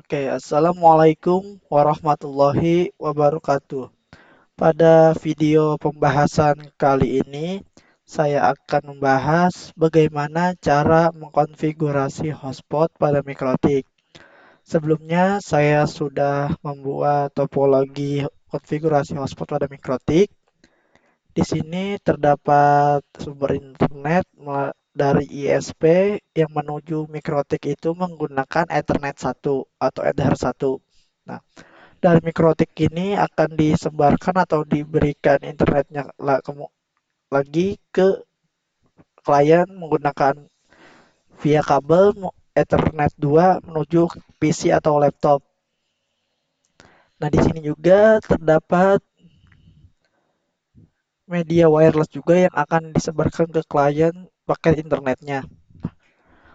Oke, Assalamualaikum warahmatullahi wabarakatuh. Pada video pembahasan kali ini, saya akan membahas bagaimana cara mengkonfigurasi hotspot pada Mikrotik. Sebelumnya, saya sudah membuat topologi konfigurasi hotspot pada Mikrotik. Di sini terdapat sumber internet dari ISP yang menuju Mikrotik itu menggunakan Ethernet 1 atau Ether 1. Nah, dari Mikrotik ini akan disebarkan atau diberikan internetnya lagi ke klien menggunakan via kabel Ethernet 2 menuju PC atau laptop. Nah, di sini juga terdapat media wireless juga yang akan disebarkan ke klien paket internetnya.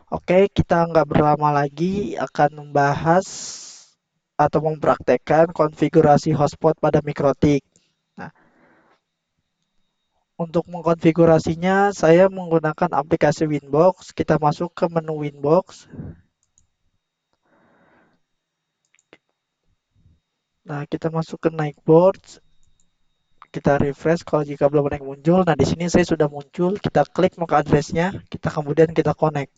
Oke, kita nggak berlama lagi akan membahas atau mempraktekkan konfigurasi hotspot pada Mikrotik. Nah, untuk mengkonfigurasinya, saya menggunakan aplikasi Winbox. Kita masuk ke menu Winbox. Nah, kita masuk ke Nightboard. Kita refresh kalau jika belum ada yang muncul. Nah, di sini saya sudah muncul. Kita klik MAC address-nya. Kemudian kita connect.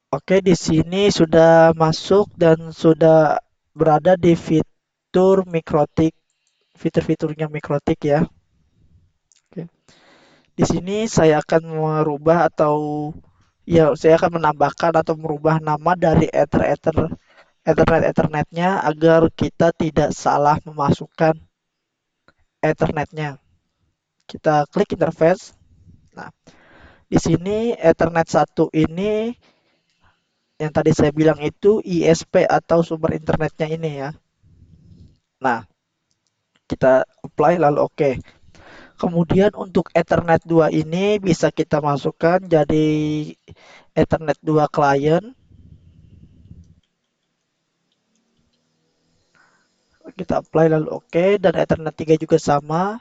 Oke, di sini sudah masuk dan sudah berada di fitur Mikrotik, fitur-fiturnya Mikrotik ya. Oke. Di sini saya akan merubah atau ya saya akan menambahkan atau merubah nama dari Ethernetnya agar kita tidak salah memasukkan Ethernetnya. Kita klik interface. Nah, di sini Ethernet 1 ini yang tadi saya bilang itu ISP atau sumber internetnya ini ya. Nah, kita apply lalu oke. Kemudian untuk Ethernet 2 ini bisa kita masukkan jadi Ethernet 2 client. Kita apply lalu oke dan Ethernet 3 juga sama.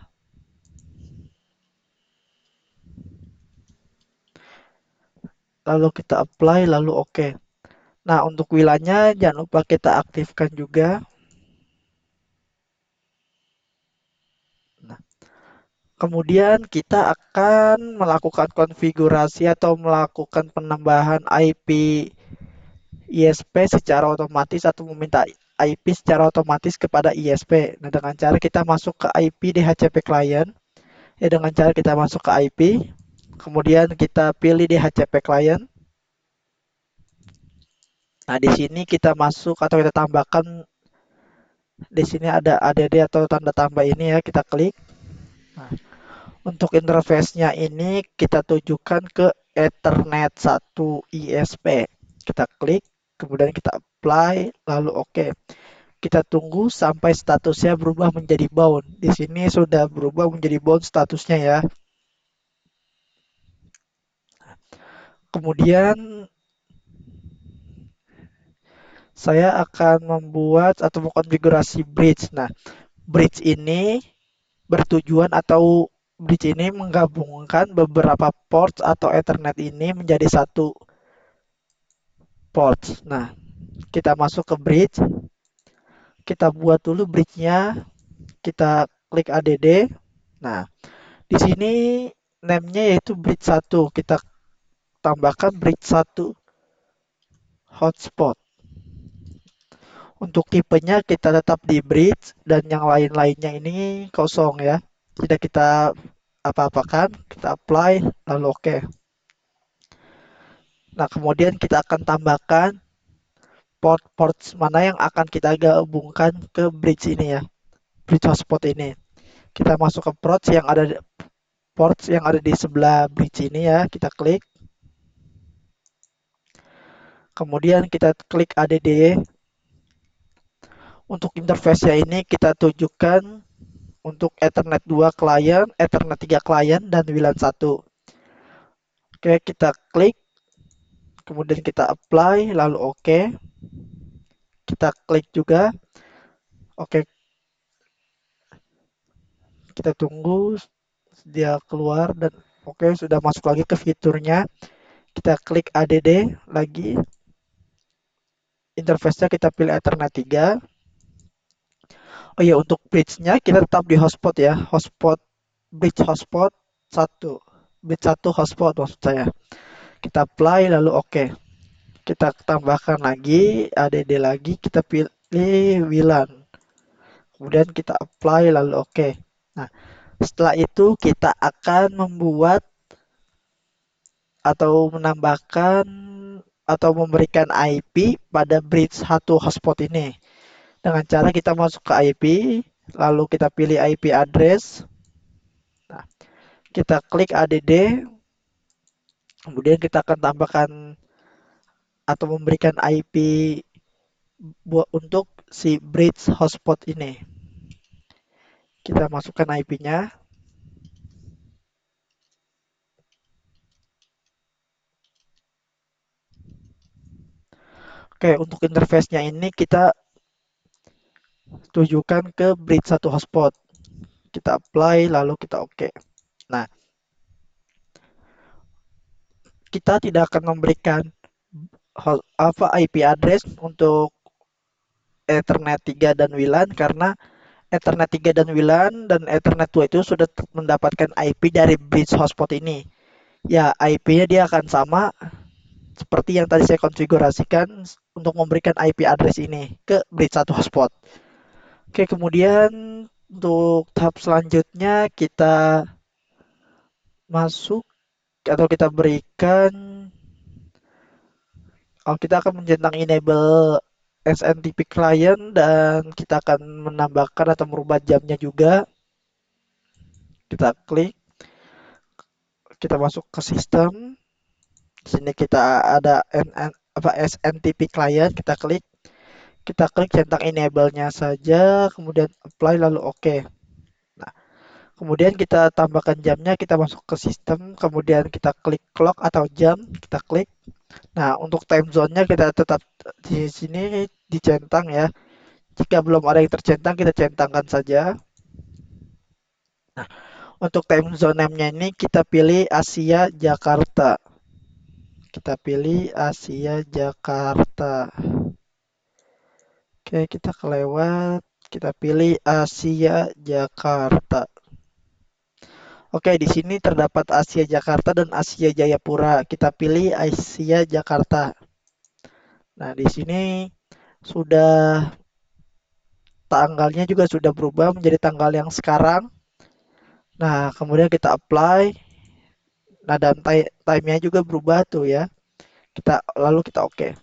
Lalu kita apply lalu oke. Nah, untuk WLAN-nya jangan lupa kita aktifkan juga. Nah, kemudian kita akan melakukan konfigurasi atau melakukan penambahan IP ISP secara otomatis atau meminta IP secara otomatis kepada ISP. Nah, dengan cara kita masuk ke IP DHCP client, ya dengan cara kita masuk ke IP, kemudian kita pilih DHCP client. Nah, di sini kita masuk atau kita tambahkan di sini ada ADD atau tanda tambah ini ya, kita klik. Nah, untuk interface-nya ini kita tujukan ke Ethernet 1 ISP. Kita klik, kemudian kita apply, lalu oke. Kita tunggu sampai statusnya berubah menjadi bound. Di sini sudah berubah menjadi bound statusnya ya. Kemudian saya akan membuat atau mengkonfigurasi bridge. Nah, bridge ini bertujuan atau bridge ini menggabungkan beberapa port atau Ethernet ini menjadi satu port. Nah, kita masuk ke bridge, kita buat dulu bridge-nya, kita klik ADD. Nah, di sini name-nya yaitu bridge 1. Kita tambahkan bridge 1 hotspot. Untuk tipenya kita tetap di bridge dan yang lain-lainnya ini kosong ya. Tidak kita apa-apakan, kita apply lalu oke. Nah, kemudian kita akan tambahkan port-port mana yang akan kita gabungkan ke bridge ini ya, bridge hotspot ini. Kita masuk ke ports yang ada di sebelah bridge ini ya, kita klik. Kemudian kita klik ADD. Untuk interface-nya ini kita tujukan untuk Ethernet 2 client, Ethernet 3 client, dan WLAN 1. Oke, kita klik, kemudian kita apply, lalu oke. Kita klik juga, oke, kita tunggu dia keluar dan oke sudah masuk lagi ke fiturnya. Kita klik ADD lagi. interface-nya kita pilih Ethernet 3. Oh iya, untuk bridge-nya kita tetap di hotspot ya. Hotspot, bridge hotspot 1. Bridge 1 hotspot maksud saya. Kita apply lalu oke. Kita tambahkan lagi ADD lagi, kita pilih WLAN. Kemudian kita apply lalu oke. Nah, setelah itu kita akan membuat atau menambahkan atau memberikan IP pada bridge 1 hotspot ini. Dengan cara kita masuk ke IP, lalu kita pilih IP address. Nah, kita klik ADD, kemudian kita akan tambahkan atau memberikan IP buat untuk si bridge hotspot ini. Kita masukkan IP-nya. Oke, untuk interface-nya ini kita tujukan ke bridge 1 hotspot. Kita apply lalu kita oke. Nah, kita tidak akan memberikan IP address untuk Ethernet 3 dan WLAN karena Ethernet 3 dan WLAN dan Ethernet 2 itu sudah mendapatkan IP dari bridge hotspot ini. Ya, IP-nya dia akan sama seperti yang tadi saya konfigurasikan untuk memberikan IP address ini ke bridge 1 hotspot. Oke, kemudian untuk tahap selanjutnya kita masuk atau kita berikan kita akan menjentang enable SNTP client dan kita akan menambahkan atau merubah jamnya juga. Kita klik, kita masuk ke sistem. Di sini kita ada SNTP client, kita klik centang enable-nya saja, kemudian apply lalu oke. Nah, kemudian kita tambahkan jamnya, kita masuk ke sistem, kemudian kita klik clock atau jam, kita klik. Nah, untuk time zone-nya kita tetap di sini dicentang ya. Jika belum ada yang tercentang, kita centangkan saja. Nah, untuk time zone name-nya ini kita pilih Asia Jakarta. Kita pilih Asia Jakarta. Oke, kita kelewat. Kita pilih Asia Jakarta. Oke, di sini terdapat Asia Jakarta dan Asia Jayapura. Kita pilih Asia Jakarta. Nah, di sini sudah tanggalnya juga sudah berubah menjadi tanggal yang sekarang. Nah, kemudian kita apply. Nah, dan time-nya juga berubah tuh ya. Lalu kita oke.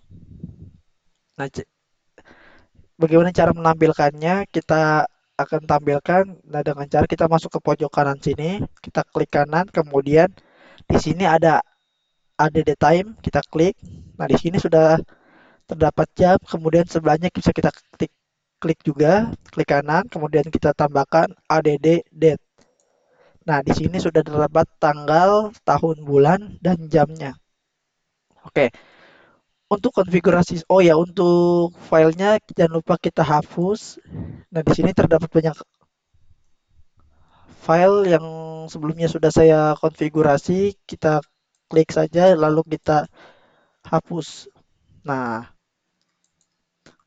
Nah, bagaimana cara menampilkannya? Kita akan tampilkan dengan cara kita masuk ke pojok kanan sini, kita klik kanan, kemudian di sini ada ADD time, kita klik. Nah, di sini sudah terdapat jam, kemudian sebelahnya bisa kita klik juga, klik kanan, kemudian kita tambahkan ADD date. Nah, di sini sudah terdapat tanggal, tahun, bulan, dan jamnya. Oke, untuk konfigurasi, oh ya, untuk filenya jangan lupa kita hapus. Nah, di sini terdapat banyak file yang sebelumnya sudah saya konfigurasi. Kita klik saja, lalu kita hapus. Nah,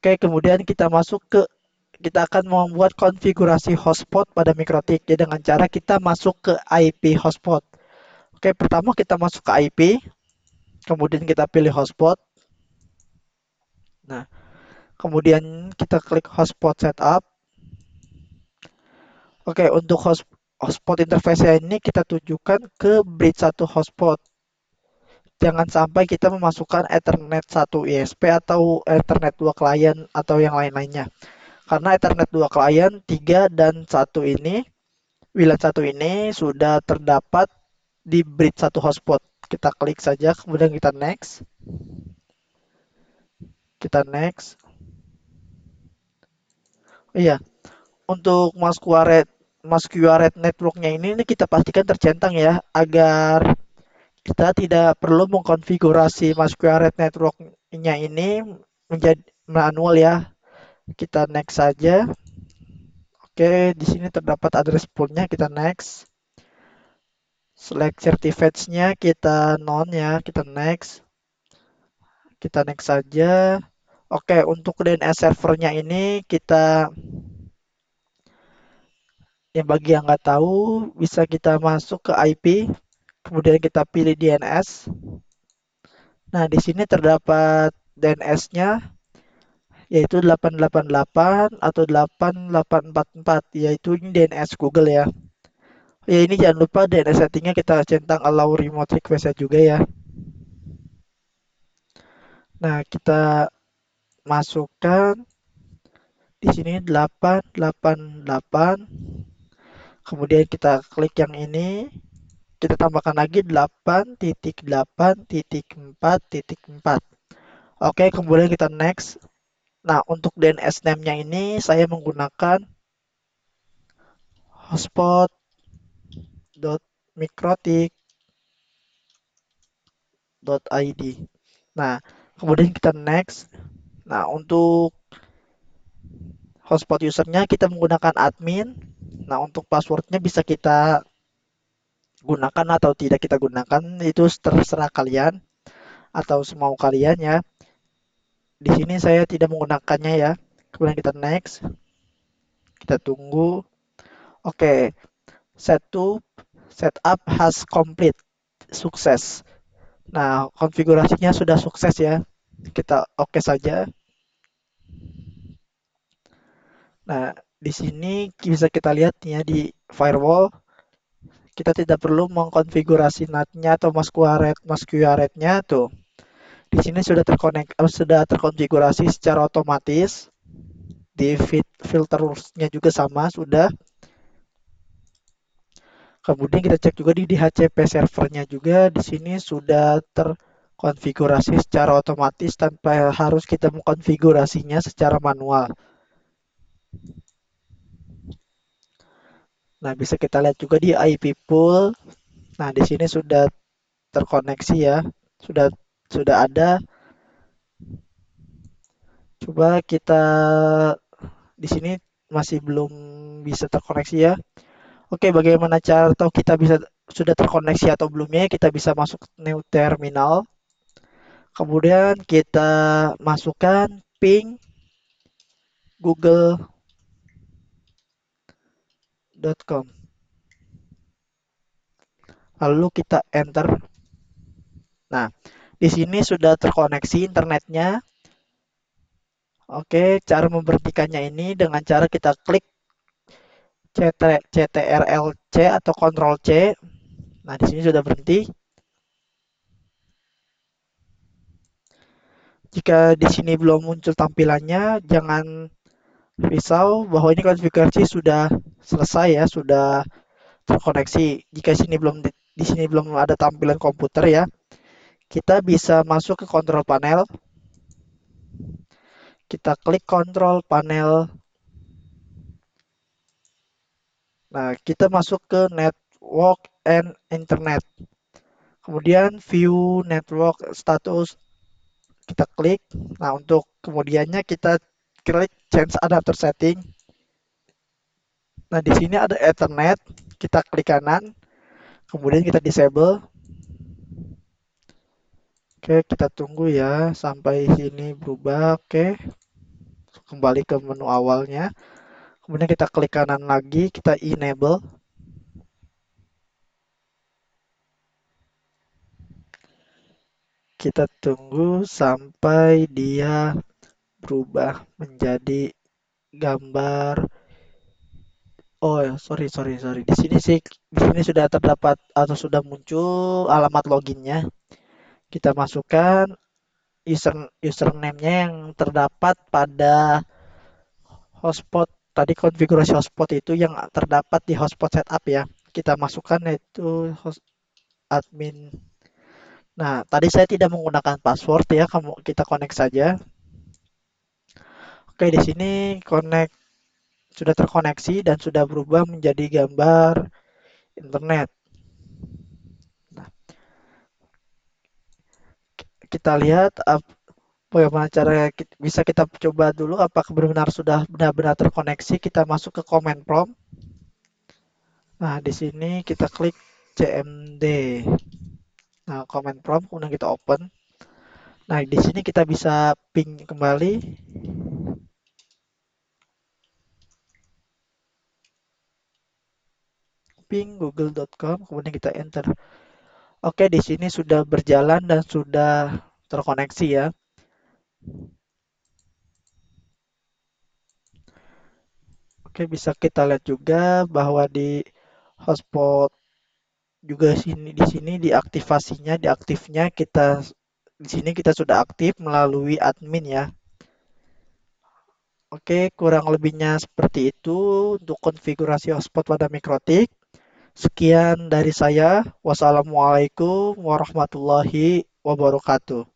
oke, kemudian kita akan membuat konfigurasi hotspot pada MikroTik ya, dengan cara kita masuk ke IP hotspot. Oke, pertama kita masuk ke IP, kemudian kita pilih hotspot. Nah, kemudian kita klik hotspot setup. Oke, untuk hotspot interface ini kita tujukan ke bridge 1 hotspot. Jangan sampai kita memasukkan Ethernet 1 ISP atau Ethernet 2 klien atau yang lain-lainnya. Karena Ethernet 2 klien 3 dan 1 ini, WLAN 1 ini sudah terdapat di bridge 1 hotspot. Kita klik saja, kemudian kita next. Kita next. Iya, untuk MasQRet networknya ini kita pastikan tercentang ya, agar kita tidak perlu mengkonfigurasi MasQRet networknya ini menjadi manual ya. Kita next saja. Oke, di sini terdapat address poolnya, kita next. Select certificates-nya kita non ya, kita next. Kita next saja. Oke, untuk DNS servernya ini kita, yang bagi yang nggak tahu, bisa kita masuk ke IP, kemudian kita pilih DNS. Nah, di sini terdapat DNS-nya yaitu 888 atau 8844, yaitu ini DNS Google ya. Ya, ini jangan lupa DNS settingnya kita centang allow remote request juga ya. Nah, kita masukkan di sini 888, kemudian kita klik yang ini, kita tambahkan lagi 8.8.4.4. Oke, kemudian kita next. Nah, untuk DNS name-nya ini saya menggunakan hotspot.mikrotik.id. Nah, kemudian kita next. Nah, untuk hotspot usernya kita menggunakan admin. Nah, untuk passwordnya bisa kita gunakan atau tidak kita gunakan, itu terserah kalian atau semau kalian ya. Di sini saya tidak menggunakannya ya. Kemudian kita next, kita tunggu. Oke, setup has complete, sukses. Nah, konfigurasinya sudah sukses ya. Kita oke saja. Nah, di sini bisa kita lihat ya di firewall, kita tidak perlu mengkonfigurasi NAT-nya atau masquerade-nya tuh. Di sini sudah sudah terkonfigurasi secara otomatis. Di filternya juga sama sudah. Kemudian kita cek juga di DHCP servernya juga. Di sini sudah terkonfigurasi secara otomatis tanpa harus kita mengkonfigurasinya secara manual. Nah, bisa kita lihat juga di IP pool. Nah, di sini sudah terkoneksi ya. Sudah sudah ada. Coba kita di sini masih belum bisa terkoneksi ya. Oke, bagaimana cara tahu kita bisa sudah terkoneksi atau belumnya? Kita bisa masuk new terminal. Kemudian kita masukkan ping google.com. Lalu kita enter. Nah, di sini sudah terkoneksi internetnya. Oke, cara memberhentikannya ini dengan cara kita klik CTRL-C atau Ctrl C. Nah, di sini sudah berhenti. Jika di sini belum muncul tampilannya, jangan risau bahwa ini konfigurasi sudah selesai ya, sudah terkoneksi. Jika di sini belum ada tampilan komputer ya, kita bisa masuk ke control panel. Kita klik control panel. Nah, kita masuk ke network and internet. Kemudian view network status kita klik. Nah, untuk kemudiannya kita klik change adapter setting. Nah, di sini ada Ethernet. Kita klik kanan. Kemudian kita disable. Oke, kita tunggu ya sampai sini berubah. Oke, kembali ke menu awalnya. Kemudian kita klik kanan lagi, kita enable. Kita tunggu sampai dia berubah menjadi gambar. Oh, sorry, sorry, sorry. Di sini sudah terdapat atau sudah muncul alamat loginnya. Kita masukkan username-nya yang terdapat pada hotspot. Tadi konfigurasi hotspot itu yang terdapat di hotspot setup ya. Kita masukkan yaitu host admin. Nah, tadi saya tidak menggunakan password ya. Kita connect saja. Oke, di sini connect sudah terkoneksi dan sudah berubah menjadi gambar internet. Nah, kita lihat bagaimana cara bisa kita coba dulu apakah benar-benar sudah benar-benar terkoneksi. Kita masuk ke command prompt. Nah, di sini kita klik cmd. Nah, command prompt kemudian kita open. Nah, di sini kita bisa ping kembali, ping google.com, kemudian kita enter. Oke, di sini sudah berjalan dan sudah terkoneksi ya. Oke, bisa kita lihat juga bahwa di hotspot juga di sini diaktifasinya, diaktifnya kita di sini kita sudah aktif melalui admin ya. Oke, kurang lebihnya seperti itu untuk konfigurasi hotspot pada Mikrotik. Sekian dari saya. Wassalamualaikum warahmatullahi wabarakatuh.